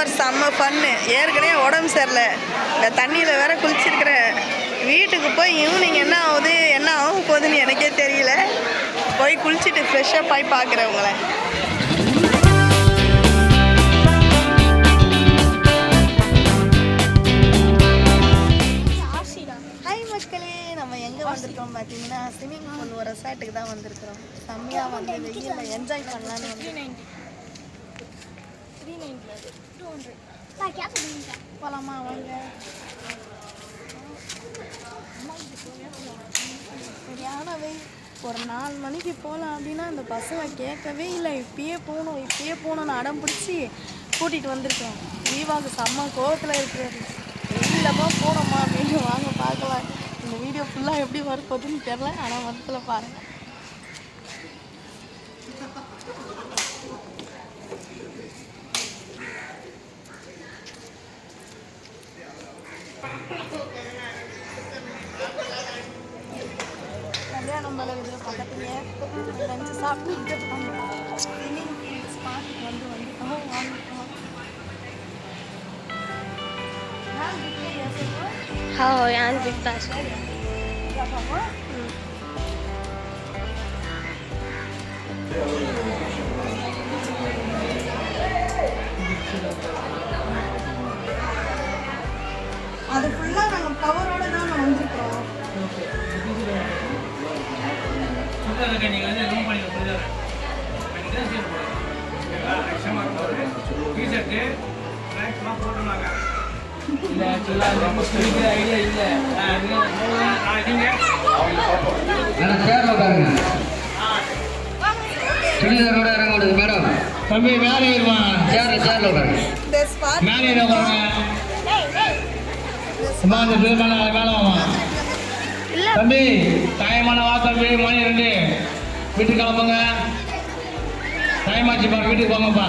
Summer செம்ம fun. ஏற்கனவே உடம்பு சரியில்லை, இந்த தண்ணியில் வேற குளிச்சிருக்கிறேன். வீட்டுக்கு போய் ஈவினிங் என்ன ஆகுது என்ன ஆக போகுதுன்னு எனக்கே தெரியல. போய் குளிச்சுட்டு ஃப்ரெஷ்ஷாக போய் பார்க்குறேன் உங்களை. ஹாய் மக்களே, நம்ம எங்கே வந்திருக்கோம் பார்த்தீங்கன்னா ஸ்விம்மிங் பூல் ஒரு ரெசார்ட்டுக்கு தான் வந்திருக்கிறோம். செம்மையாக வந்து வெயிலில் என்ஜாய் பண்ணலான்னு வந்து போகலாமா வாங்க. சரியான வெயில். ஒரு 4 மணிக்கு போகலாம் அப்படின்னா அந்த பசங்க கேட்கவே இல்லை. இப்பயே போகணும்னு அடம் பிடிச்சி கூட்டிகிட்டு வந்திருக்கோம். தீபாவுக்கு செம்ம கோவத்தில் இருக்கிறாரு. வெயிலமா போனோமா அப்படின்னு வாங்க பார்க்கலாம். இந்த வீடியோ ஃபுல்லாக எப்படி வரப்போகுதுன்னு தெரில, ஆனால் வரத்தில் பாருங்கள். கல்யாணம் பழகுது பக்கத்துலேயே லஞ்சு சாப்பிட்டு ஸ்பாட்டுக்கு வந்துட்டோம் வாங்கிட்டோம். हाँ यहाँ दिखता है। அது ஃபுல்லாக நாங்கள் கவரோடு தான் நான் வந்துருக்கோம். தம்பி மேலே ஏறுவான். சேர்ல உட்காருங்க. மேலே ஏற உட்காருங்க. மேலே வாங்க தம்பி. டைமான வா தம்பி, மணி 2. வீட்டுக்கு கிளம்புங்க. டைம் ஆச்சு பாரு, வீட்டுக்கு போங்கப்பா.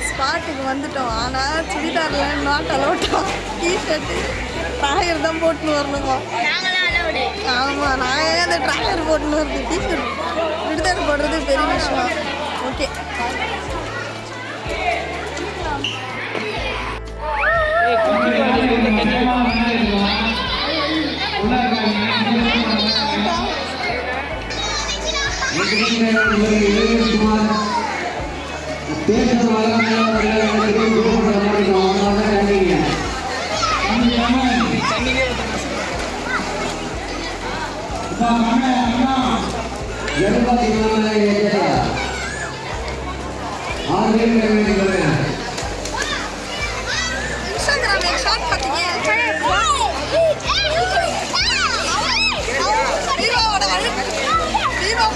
ஸ்பாட்டுக்கு வந்துட்டோம். ஆனால் சுடிதாரில் நாட் அலோட்டா. டிஷர்ட்டு ட்ராயர் தான் போட்டுன்னு வரணுங்க. ஆமாம், நான் அந்த ட்ராயர் போட்டுன்னு வருது. டிஷர்ட் சுடிதார் போடுறது பெரிய விஷயம். ஓகே,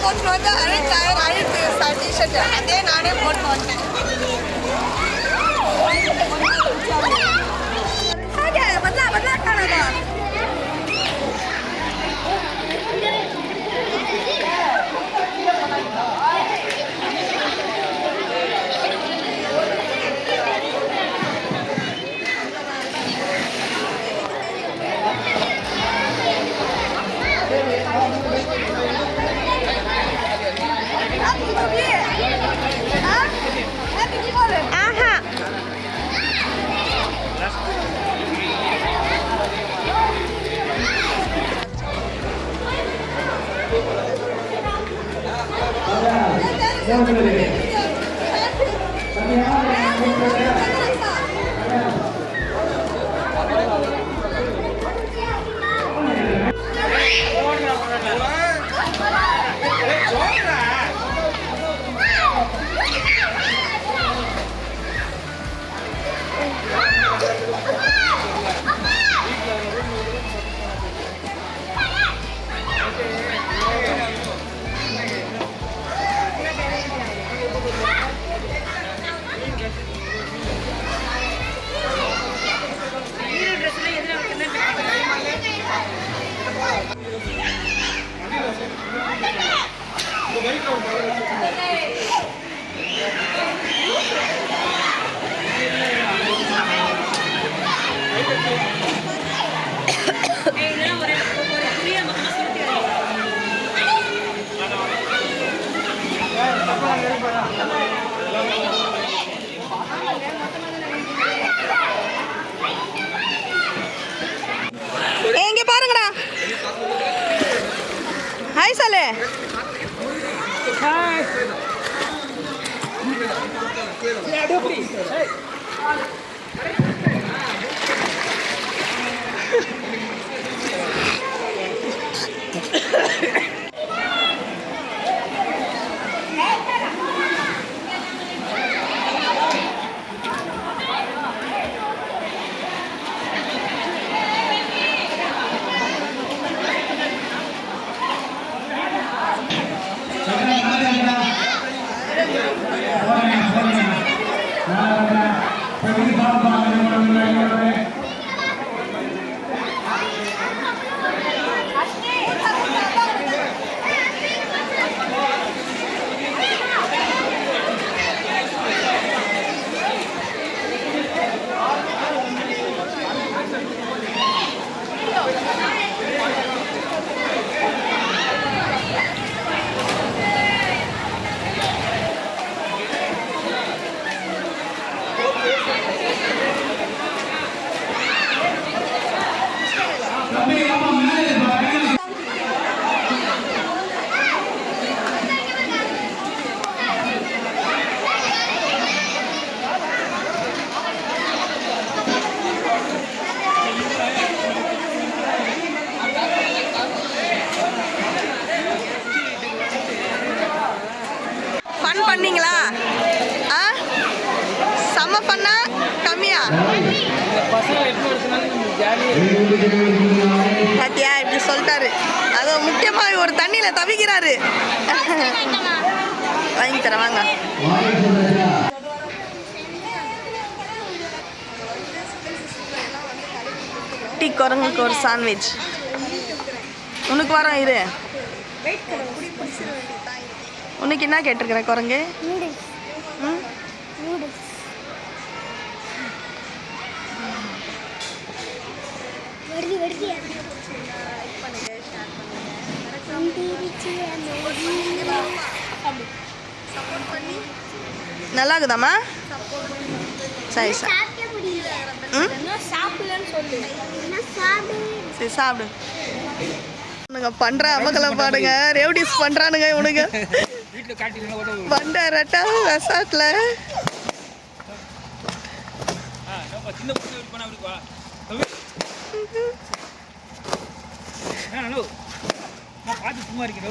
போட்டு வந்து அழுத்து டிஷர்ட் அதே நானே போட்டு வந்தேன். बदला काढा. ஃபன் பண்ணீங்களா? ஆ செம்ம ஃபன்னா கம்மியா? பாத்தியா இப்படி சொல்லிட்டாரு. அது முக்கியமா ஒரு தண்ணியில தவிக்கிறாரு. வாங்கி தரேன் வாங்க. டீ குரங்குக்கு ஒரு சாண்ட்விச். உனக்கு வரோம் இரு. உனக்கு என்ன கேட்டிருக்கிற குரங்கு? ம் நல்லா இருக்குதாம்மா? சரி சார். சரி சாப்பிடு. இவனுங்க பண்ற அமகலம் பாடுங்க. ரேவடிஸ் பண்றானுங்க இவனுங்க. வண்டாரட்டா ரெசார்ட்ல சும்மா இருக்கு.